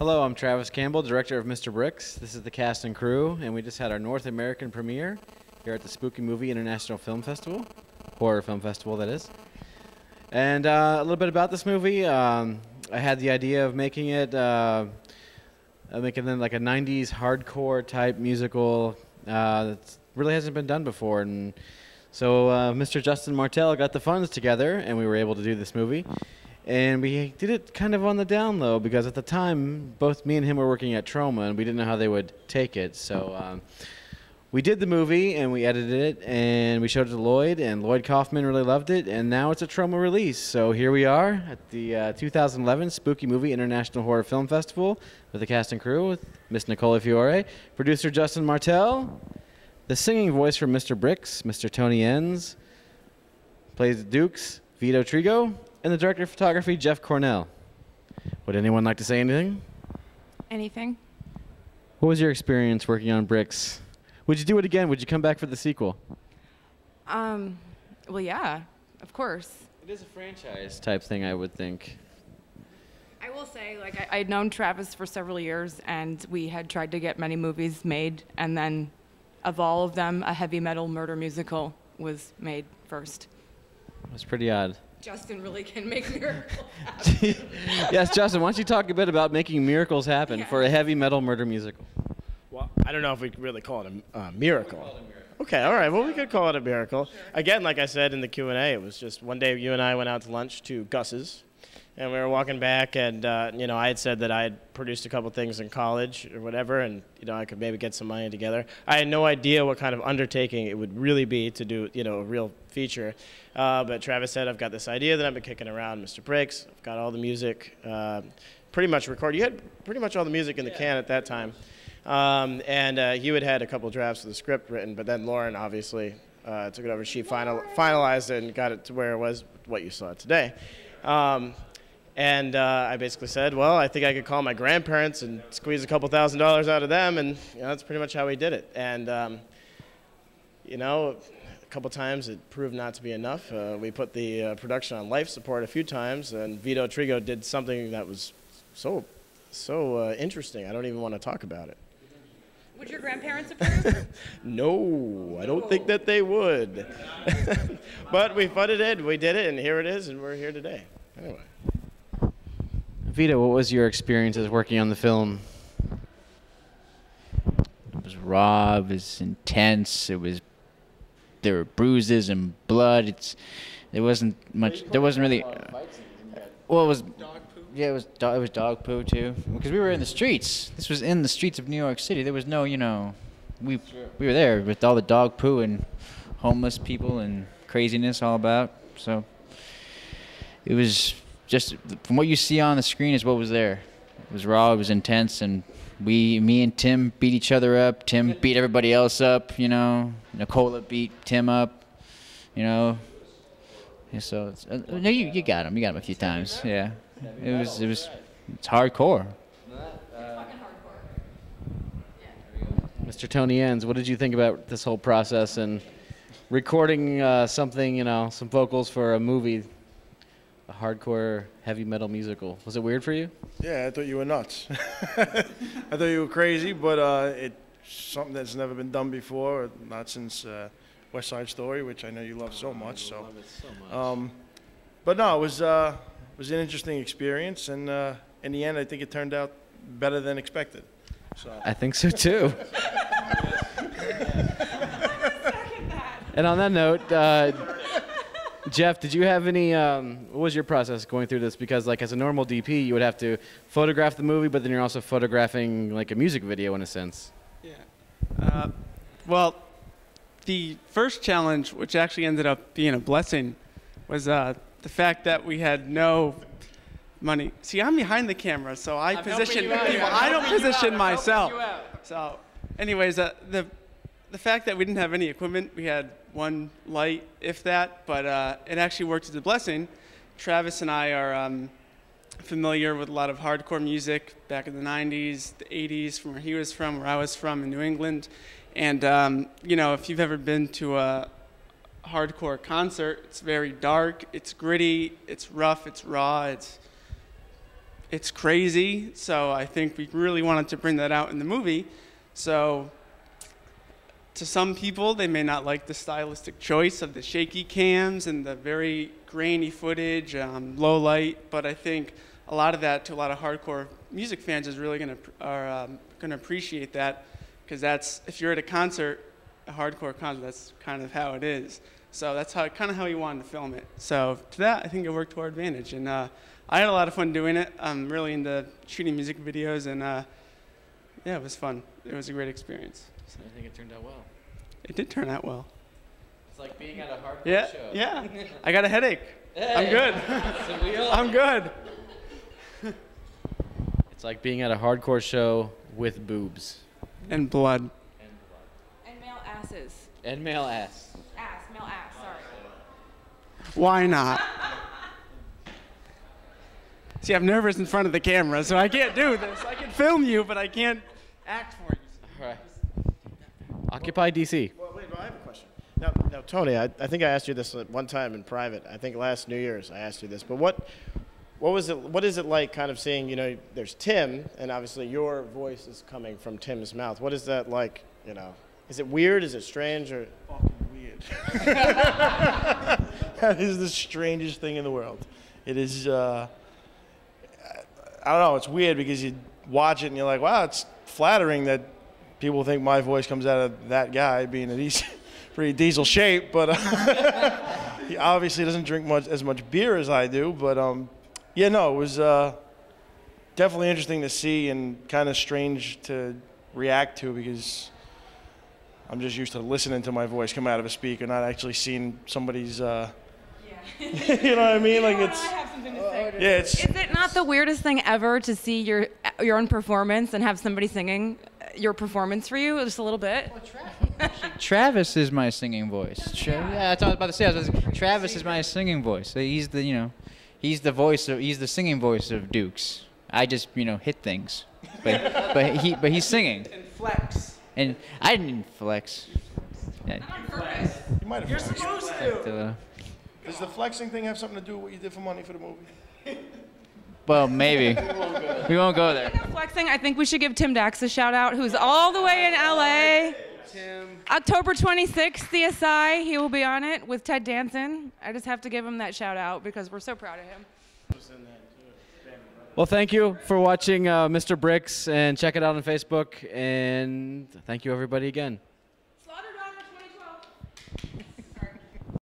Hello, I'm Travis Campbell, director of Mr. Bricks. This is the cast and crew, and we just had our North American premiere here at the Spooky Movie International Film Festival. Horror Film Festival, that is. And a little bit about this movie. I had the idea of making it like a 90s hardcore type musical that really hasn't been done before. And so Mr. Justin Martell got the funds together, and we were able to do this movie. And we did it kind of on the down low because at the time, both me and him were working at Troma, and we didn't know how they would take it. So we did the movie, and we edited it, and we showed it to Lloyd, and Lloyd Kaufman really loved it, and now it's a Troma release. So here we are at the 2011 Spooky Movie International Horror Film Festival with the cast and crew, with Miss Nicola Fiore, producer Justin Martell, the singing voice from Mr. Bricks, Mr. Tony Enns, plays the Dukes, Vito Trigo, and the director of photography, Jeff Cornell. Would anyone like to say anything? Anything? What was your experience working on Bricks? Would you do it again? Would you come back for the sequel? Well, yeah, of course. It is a franchise type thing, I would think. I will say, like, I'd known Travis for several years, and we had tried to get many movies made, and then of all of them, a heavy metal murder musical was made first. That's pretty odd. Justin really can make miracles happen. Yes, Justin, why don't you talk a bit about making miracles happen for a heavy metal murder musical? Well, I don't know if we could really call it a miracle. Okay, all right. Well, we could call it a miracle. Sure. Again, like I said in the Q&A, it was just one day you and I went out to lunch to Gus's, and we were walking back, and I had said that I had produced a couple things in college or whatever, and I could maybe get some money together. I had no idea what kind of undertaking it would really be to do a real feature. But Travis said, I've got this idea that I've been kicking around, Mr. Bricks. I've got all the music pretty much recorded. You had pretty much all the music in the can at that time. And you had a couple drafts of the script written, but then Lauren obviously took it over. She finalized it and got it to where it was, what you saw today. And I basically said, well, I think I could call my grandparents and squeeze a couple $1,000s out of them, and that's pretty much how we did it. And a couple times it proved not to be enough. We put the production on life support a few times, and Vito Trigo did something that was so interesting. I don't even want to talk about it. Would your grandparents approve? No, I don't think that they would. But we funded it, we did it, and here it is, and we're here today. Anyway. Vito, what was your experience as working on the film? It was raw, it was intense, there were bruises and blood. There wasn't really. Well, it was. Yeah, it was dog poo too. Because we were in the streets. This was in the streets of New York City. There was no, we were there with all the dog poo and homeless people and craziness all about. So it was just from what you see on the screen is what was there. It was raw. It was intense, and me and Tim beat each other up. Tim beat everybody else up. Nicola beat Tim up. Yeah, so no, you got him. You got him a few times. Yeah. It's hardcore. Mr. Tony Enns, what did you think about this whole process and recording something, some vocals for a movie, a hardcore heavy metal musical? Was it weird for you? Yeah, I thought you were nuts. I thought you were crazy, but it's something that's never been done before, not since West Side Story, which I know you love so much. I love it so much. But no, it was an interesting experience, and in the end, I think it turned out better than expected. So I think so too. And on that note, Jeff, did you have any? What was your process going through this? Because, like, as a normal DP, you would have to photograph the movie, but then you're also photographing like a music video in a sense. Yeah. Well, the first challenge, which actually ended up being a blessing, was the fact that we had no money. See, I'm behind the camera, so I position people. I don't position myself. So, anyways, the fact that we didn't have any equipment, we had one light, if that, but it actually worked as a blessing. Travis and I are familiar with a lot of hardcore music back in the 90s, the 80s, from where he was from, where I was from in New England. And, if you've ever been to a hardcore concert, it's very dark, it's gritty, it's rough, it's raw, it's crazy. So I think we really wanted to bring that out in the movie. So to some people, they may not like the stylistic choice of the shaky cams and the very grainy footage, low light. But I think a lot of that, to a lot of hardcore music fans, is really gonna appreciate that, because that's, if you're at a concert, a hardcore concert, that's kind of how it is. So that's kind of how we wanted to film it. So to that, I think it worked to our advantage, and I had a lot of fun doing it. I'm really into shooting music videos, and yeah, it was fun. It was a great experience. So I think it turned out well. It did turn out well. It's like being at a hardcore show. Yeah. I got a headache. Hey. I'm good. I'm good. It's like being at a hardcore show with boobs. And blood. And male asses. And male ass. Male ass, sorry. Why not? See, I'm nervous in front of the camera, so I can't do this. I can film you, but I can't act for you. All right. Occupy DC. Well, wait, I have a question. Now, Tony, I think I asked you this one time in private. I think last New Year's I asked you this. But what is it like, kind of seeing, you know, there's Tim, and obviously your voice is coming from Tim's mouth. What is that like, you know? Is it weird? Is it strange? Or Fucking weird. That is the strangest thing in the world. It is, I don't know, it's weird because you watch it and you're like, wow, it's flattering that people think my voice comes out of that guy being a pretty diesel shape, but he obviously doesn't drink as much beer as I do. But yeah, no, it was definitely interesting to see and kind of strange to react to, because I'm just used to listening to my voice come out of a speaker, not actually seeing somebody's. You know what I mean? Like, it's. I have something to say. Yeah, it's. Is it not the weirdest thing ever to see your own performance and have somebody singing your performance for you just a little bit? Travis is my singing voice. Yeah, that's what I was about to say. Travis is my singing voice. He's the, you know, he's the singing voice of Dukes. I just, you know, hit things, but he's singing. And flex. And I didn't even flex. Yeah. You might have. You're flexed. supposed to. Does the flexing thing have something to do with what you did for money for the movie? Well, maybe. We won't go there. Flexing, I think we should give Tim Dax a shout out, who's all the way in LA. Tim. October 26th, CSI, he will be on it with Ted Danson. I just have to give him that shout out because we're so proud of him. Well, thank you for watching Mr. Bricks, and check it out on Facebook. And thank you, everybody, again.